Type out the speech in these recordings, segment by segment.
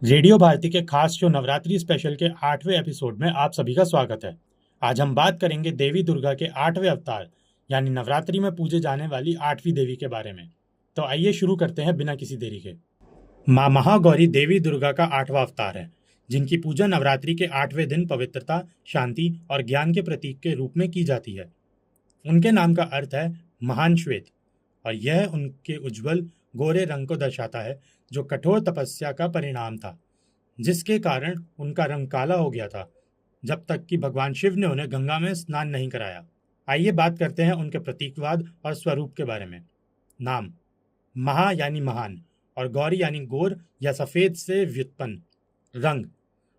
Radio Bharti के खास show Navratri special के 8वें एपिसोड में आप सभी का स्वागत है। आज हम बात करेंगे देवी दुर्गा के 8वें अवतार यानी नवरात्रि में पूजे जाने वाली 8वीं देवी के बारे में। तो आइए शुरू करते हैं बिना किसी देरी के। माँ महागौरी देवी दुर्गा का 8वां अवतार है, जिनकी पूजा नवरात्रि के 8वें दिन पवित्रता, शांति और ज्ञान के प्रतीक के रूप में की जाती है। उनके नाम का अर्थ है महान श्वेत और यह उनके उज्जवल गोरे रंग को दर्शाता है, जो कठोर तपस्या का परिणाम था, जिसके कारण उनका रंग काला हो गया था जब तक कि भगवान शिव ने उन्हें गंगा में स्नान नहीं कराया। आइए बात करते हैं उनके प्रतीकवाद और स्वरूप के बारे में। नाम: महा यानी महान और गौरी यानी गोर या सफेद से व्युत्पन्न। रंग: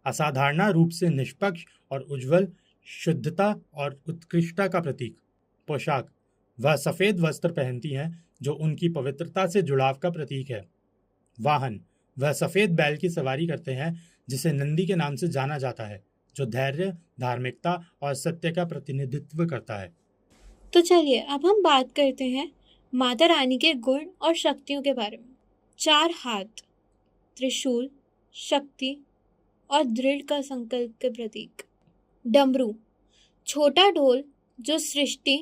असाधारण रूप से निष्पक्ष और उज्जवल, शुद्धता और उत्कृष्टता का प्रतीक। पोशाक: वह सफेद वस्त्र पहनती हैं जो उनकी पवित्रता से जुड़ाव का प्रतीक है। वाहन: वह सफेद बैल की सवारी करते हैं जिसे नंदी के नाम से जाना जाता है, जो धैर्य, धार्मिकता और सत्य का प्रतिनिधित्व करता है। तो चलिए अब हम बात करते हैं माता रानी के गुण और शक्तियों के बारे में। 4 हाथ, त्रिशूल, शक्ति और दृढ़ का संकल्प के प्रतीक। डमरू: छोटा ढोल जो सृष्टि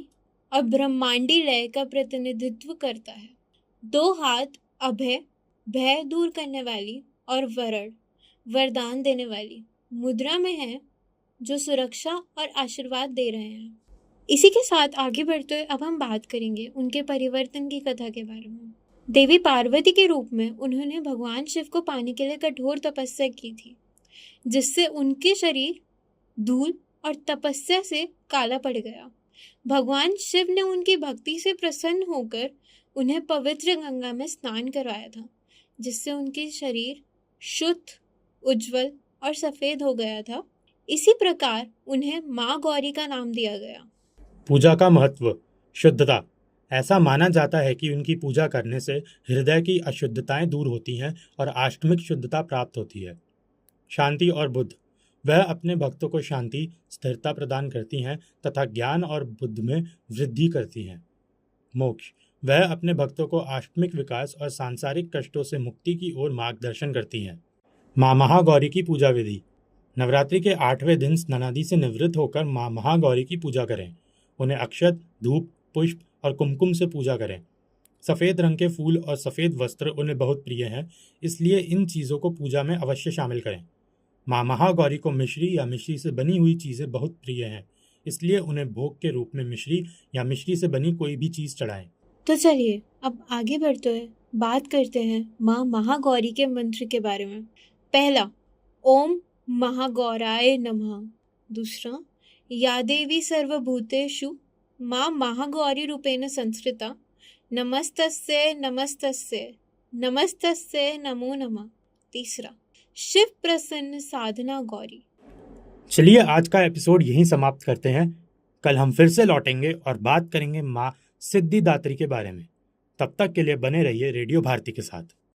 और ब्रह्मांडी लय का प्रतिनिधित्व करता है। 2 हाथ, अभय, भय दूर करने वाली और वरण, वरदान देने वाली मुद्रा में है, जो सुरक्षा और आशीर्वाद दे रहे हैं। इसी के साथ आगे बढ़ते हुए अब हम बात करेंगे उनके परिवर्तन की कथा के बारे में। देवी पार्वती के रूप में उन्होंने भगवान शिव को पाने के लिए कठोर तपस्या की थी, जिससे उनके शरीर धूल और तपस्या से काला पड़ गया। भगवान शिव ने उनकी भक्ति से प्रसन्न होकर उन्हें पवित्र गंगा में स्नान करवाया था, जिससे उनके शरीर शुद्ध, उज्जवल और सफेद हो गया था। इसी प्रकार उन्हें माँ गौरी का नाम दिया गया। पूजा का महत्व: शुद्धता: ऐसा माना जाता है कि उनकी पूजा करने से हृदय की अशुद्धताएं दूर होती हैं और आत्मिक शुद्धता प्राप्त होती है। शांति और बुद्ध: वह अपने भक्तों को शांति, स्थिरता प्रदान करती हैं तथा ज्ञान और बुद्धि में वृद्धि करती हैं। मोक्ष: वह अपने भक्तों को आत्मिक विकास और सांसारिक कष्टों से मुक्ति की ओर मार्गदर्शन करती हैं। माँ महागौरी की पूजा विधि: नवरात्रि के 8वें दिन स्नानादि से निवृत्त होकर माँ महागौरी की पूजा करें। उन्हें अक्षत, धूप, पुष्प और कुमकुम से पूजा करें। सफ़ेद रंग के फूल और सफ़ेद वस्त्र उन्हें बहुत प्रिय हैं, इसलिए इन चीज़ों को पूजा में अवश्य शामिल करें। माँ महागौरी को मिश्री या मिश्री से बनी हुई चीज़ें बहुत प्रिय हैं, इसलिए उन्हें भोग के रूप में मिश्री या मिश्री से बनी कोई भी चीज़ चढ़ाएं। तो चलिए अब आगे बढ़ते हुए बात करते हैं माँ महागौरी के मंत्र के बारे में। पहला, ओम महागौराय नमः। दूसरा, या देवी सर्वभूतेषु माँ महागौरी रूपेण संस्कृता, नमस्तस्यै नमस्तस्यै नमस्तस्यै नमो नमः। तीसरा, शिव प्रसन्न साधना गौरी। चलिए आज का एपिसोड यहीं समाप्त करते हैं। कल हम फिर से लौटेंगे और बात करेंगे माँ सिद्धिदात्री के बारे में। तब तक के लिए बने रहिए रेडियो भारती के साथ।